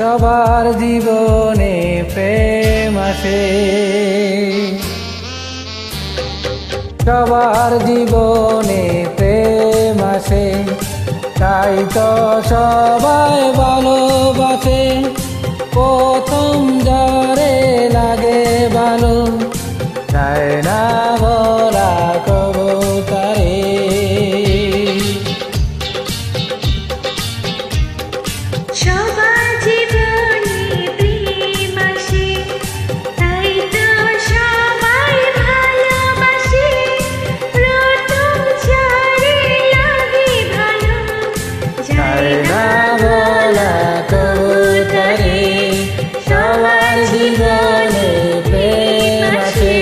সবার জীবনে প্রেম আসে, সবার জীবনে প্রেম আসে, তাই তো সবাই ভালোবাসে। প্রথম যারে লাগে ভালো, চায় না বলা কবু তারে। সবার জীবনে প্রেম আসে, তাই তো সবাই ভালোবাসে। প্রথম যারে লাগে ভালো, চায় না বলা কবু তারে। সবার জীবনে প্রেম আসে।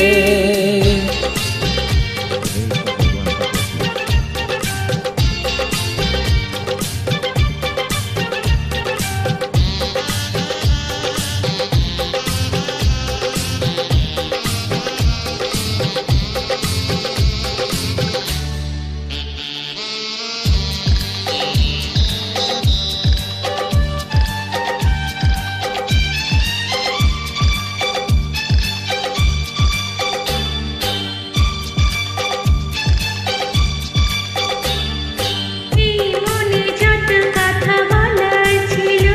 এই মনে যত কথা বলার ছিল,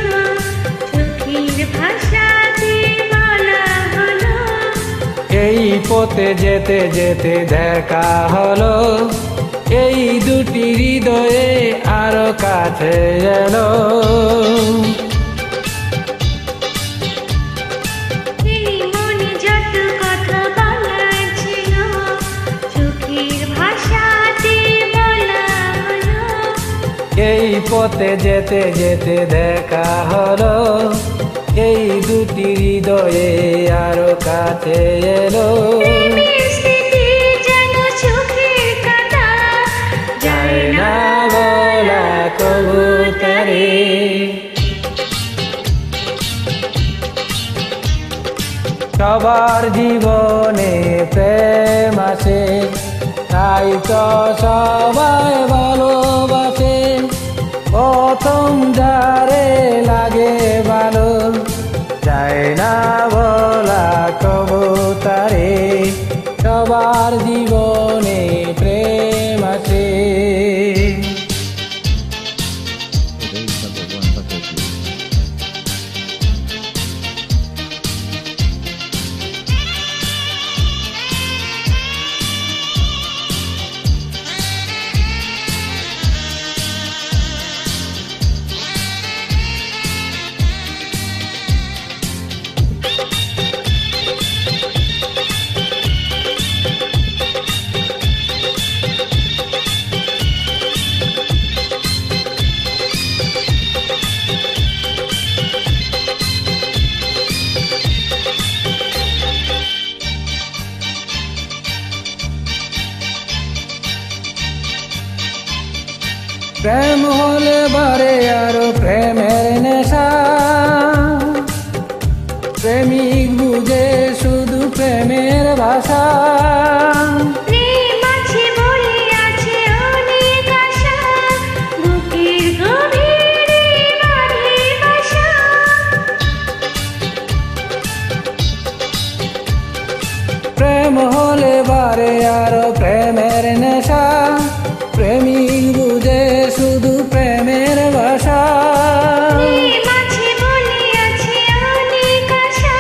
চোখের ভাষাতে বলা হলো। এই পথে যেতে যেতে দেখা হলো, এই দুটি হৃদয়ে আরো কাছে এলো। এই মনে যত কথা বলার ছিল, চোখের ভাষাতে বলা হলো। এই পথে যেতে যেতে দেখা হলো, এই দুটি হৃদয়ে আরো কাছে এলো। প্রেমের স্মৃতি যেন চোখের কাঁটা, যায় না বলা কবু তারে। সবার জীবনে প্রেম আসে, তাই তো সবাই ভালোবাসে। প্রথম যারে লাগে ভালো, যায় না বলা কবু তারে। সবার জীবনে প্রেম আসে। প্রেম হলে বারে আরো প্রেমের নেশা, প্রেমিক বুঝে শুধু প্রেমের ভাষা। প্রেম আছে বলে আছে অনেক আশা, বুকের গভীরে বাঁধে বাসা। প্রেম হলে বারে আরো প্রেমের নেশা, প্রেমিক বুঝে শুধু প্রেমের ভাষা। প্রেম আছে বলে আছে অনেক আশা,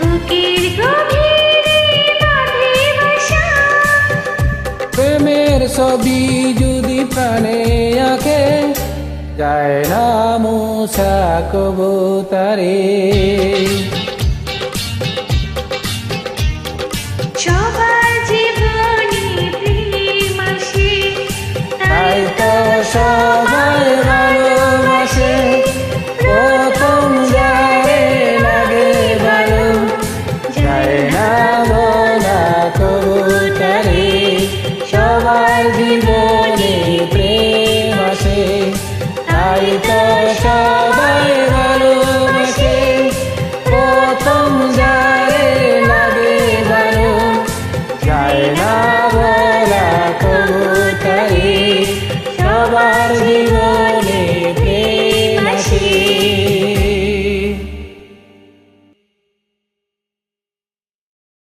বুকের গভীরে বাঁধে বাসা। প্রেমের ছবি যদি প্রাণে আঁকে, যায় না মুছা কবু তারে। সবার জীবনে প্রেম আসে, তাই তো সবাই ভালোবাসে। প্রথম যারে লাগে ভালো, যায় না বলা কবু তারে। সবার জীবনে প্রেম আসে, তাই তো সবাই ভালোবাসে। প্রথম যারে লাগে ভালো, যায় না